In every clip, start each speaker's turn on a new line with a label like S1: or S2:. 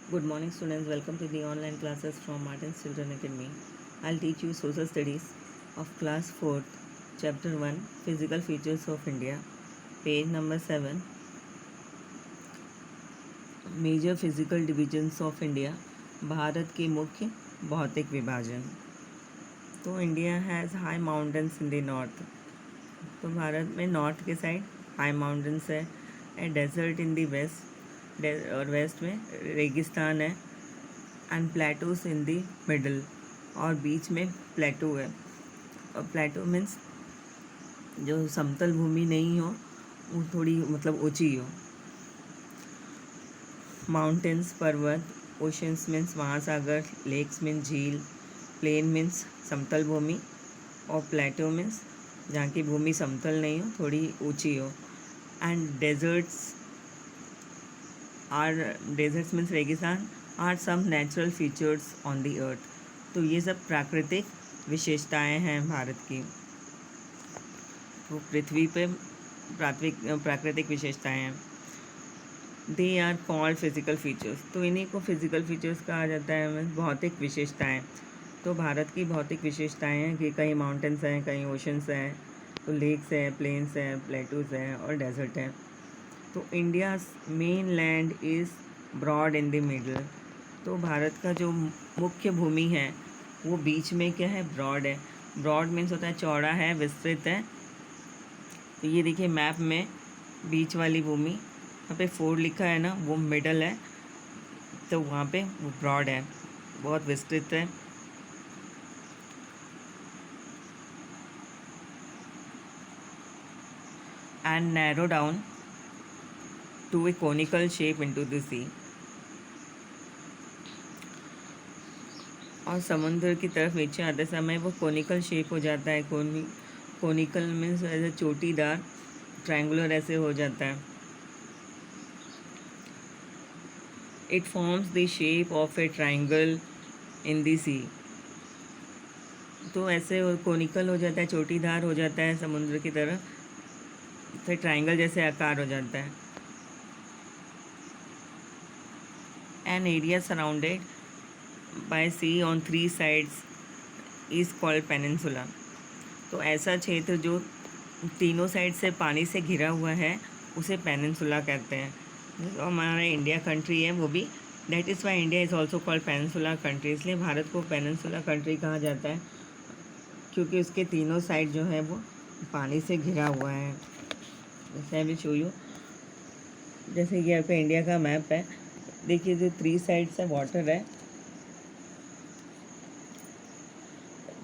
S1: Good morning, students. Welcome to the online classes from Martin's Children Academy. I'll teach you Social Studies of Class 4th, Chapter 1, Physical Features of India, page number 7, Major Physical Divisions of India, Bharat के मुख्य भौतिक विभाजन. तो India has high mountains in the north. तो भारत में north के side high mountains है and desert in the west, और वेस्ट में रेगिस्तान है and plateaus in the middle, और बीच में प्लेटू है. और प्लेटू मीन्स जो समतल भूमि नहीं हो, वो थोड़ी मतलब ऊंची हो. माउंटेन्स पर्वत, ओशंस मीन्स महासागर, लेक्स मीन्स झील, प्लेन मीन्स समतल भूमि, और प्लेटो मीन्स जहाँ की भूमि समतल नहीं हो, थोड़ी ऊंची हो. एंड डेजर्ट्स मीन्स रेगिस्तान are some natural features on the earth. तो ये सब प्राकृतिक विशेषताएं हैं भारत की. तो पृथ्वी पे प्राकृतिक विशेषताएं हैं. They are called physical features. तो इन्हीं को फिजिकल फीचर्स कहा जाता है, भौतिक विशेषताएं. तो भारत की भौतिक विशेषताएं हैं कि कहीं माउंटेन्स हैं, कहीं ओशंस हैं, तो लेक्स है, प्लेन्स हैं, प्लेटूज हैं और डेजर्ट हैं. तो India mainland is broad in the middle. तो भारत का जो मुख्य भूमि है वो बीच में क्या है, ब्रॉड है. ब्रॉड मीन्स होता है चौड़ा है, विस्तृत है. तो ये देखिए मैप में बीच वाली भूमि, यहाँ पे 4 लिखा है ना, वो मिडल है. तो वहाँ पे वो ब्रॉड है, बहुत विस्तृत है. And narrow down to a conical shape into the sea. और समुद्र की तरफ नीचे आते समय वो कोनिकल शेप हो जाता है. कोनिकल मीन्स ऐसे चोटीदार, ट्रायंगुलर ऐसे हो जाता है. It forms the shape of a triangle in the sea. तो ऐसे कोनिकल हो जाता है, चोटीदार हो जाता है समुद्र की तरफ, फिर ट्रायंगल जैसे आकार हो जाता है. An area surrounded by sea on 3 sides is called peninsula. तो ऐसा क्षेत्र जो तीनों साइड से पानी से घिरा हुआ है उसे पेनिनसुला कहते हैं. तो हमारा इंडिया कंट्री है वो भी, that is why India is also called peninsula country. इसलिए भारत को पेनिनसुला कंट्री कहा जाता है क्योंकि उसके तीनों साइड जो है वो पानी से घिरा हुआ है. जैसे अभी शो यू, जैसे कि आपका इंडिया का मैप है, देखिए जो 3 साइड्स है वाटर है,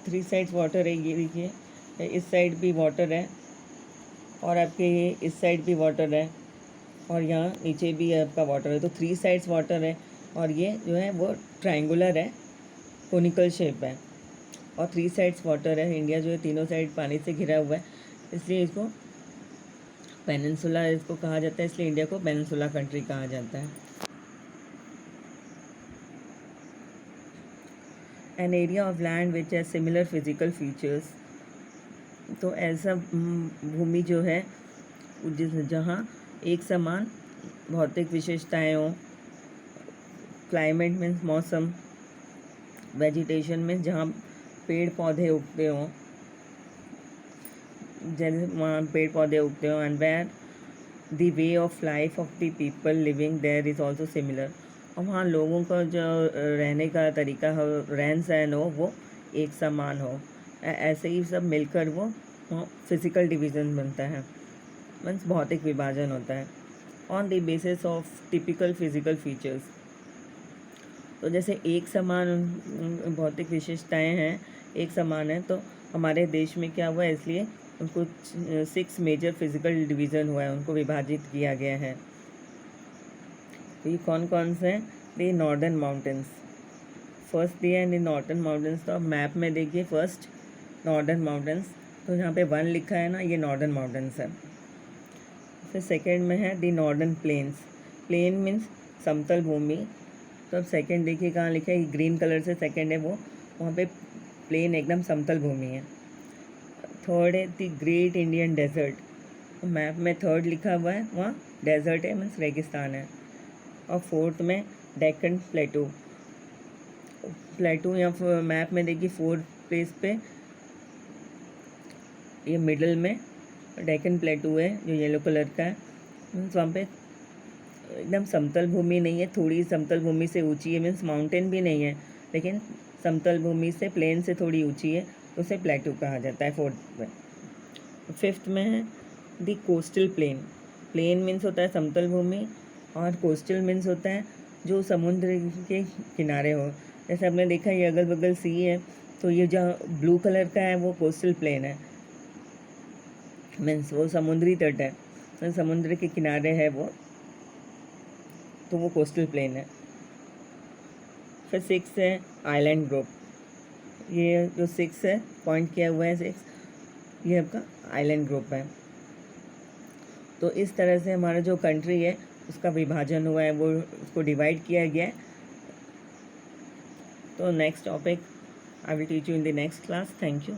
S1: 3 साइड्स वाटर है. ये देखिए इस साइड भी वाटर है, और आपके ये इस साइड भी वाटर है, और यहाँ नीचे भी आपका वाटर है. तो 3 साइड्स वाटर है, और ये जो है वो ट्रायंगुलर है, कोनिकल शेप है, और 3 साइड्स वाटर है. इंडिया जो है तीनों साइड पानी से घिरा हुआ है, इसलिए इसको पेनिनसुला इसको कहा जाता है. इसलिए इंडिया को पेनिनसुला कंट्री कहा जाता है. An area of land which has similar physical features. तो ऐसा भूमि जो है जहाँ एक समान भौतिक विशेषताएं हों. क्लाइमेट मीन्स मौसम, वेजिटेशन मीन्स जहाँ पेड़ पौधे उगते हों, जैसे वहाँ पेड़ पौधे उगते हों. And where the way of life of the people living there is also similar. और वहाँ लोगों का जो रहने का तरीका हो, रहन सहन हो, वो एक समान हो. ऐसे ही सब मिलकर वो फिज़िकल डिवीज़न बनता है, मीन्स भौतिक विभाजन होता है. On the basis of typical physical features. तो जैसे एक समान भौतिक विशेषताएं हैं, एक समान है, तो हमारे देश में क्या हुआ है, इसलिए उनको 6 मेजर फिज़िकल डिवीज़न हुआ है, उनको विभाजित किया गया है. तो ये कौन कौन से हैं? द नॉर्दर्न माउंटेन्स फर्स्ट दिया है. द नॉर्दर्न माउंटेन्स, तो आप मैप में देखिए फर्स्ट नॉर्दर्न माउंटेन्स, तो यहाँ पे 1 लिखा है ना, ये नॉर्दर्न माउंटेन्स है. फिर सेकेंड में है the northern plains. Plain means समतल भूमि. तो अब सेकेंड देखिए कहाँ लिखा है, ग्रीन कलर से सेकेंड है वो, वहाँ पे प्लेन एकदम समतल भूमि है. थर्ड है द ग्रेट इंडियन डेजर्ट. तो मैप में थर्ड लिखा हुआ है, वहाँ डेजर्ट है, मीन्स रेगिस्तान है. और फोर्थ में डेक्कन प्लेटू। प्लेटू यहाँ मैप में देखिए 4 प्लेस पे, ये मिडल में डेक्कन प्लेटू है जो येलो कलर का है। मीन्स वहाँ पे एकदम समतल भूमि नहीं है, थोड़ी समतल भूमि से ऊंची है, मीन्स माउंटेन भी नहीं है लेकिन समतल भूमि से, प्लेन से थोड़ी ऊंची है, तो उसे प्लेटू कहा जाता है। 4th में। 5th में है the coastal plain. Plain means होता है समतल भूमि, और कोस्टल मीन्स होता है जो समुद्र के किनारे हो। जैसे आपने देखा ये अगल बगल सी है, तो ये जो ब्लू कलर का है वो कोस्टल प्लेन है, मीन्स वो समुद्री तट है, तो समुद्र के किनारे है वो, तो वो कोस्टल प्लेन है। फिर 6 है आइलैंड ग्रुप। ये जो 6 है, पॉइंट किया हुआ है 6, ये आपका आइलैंड ग्रुप है। तो इस तरह से हमारा जो कंट्री है उसका विभाजन हुआ है, वो उसको डिवाइड किया गया है। तो next topic I will teach you in the next class. Thank you.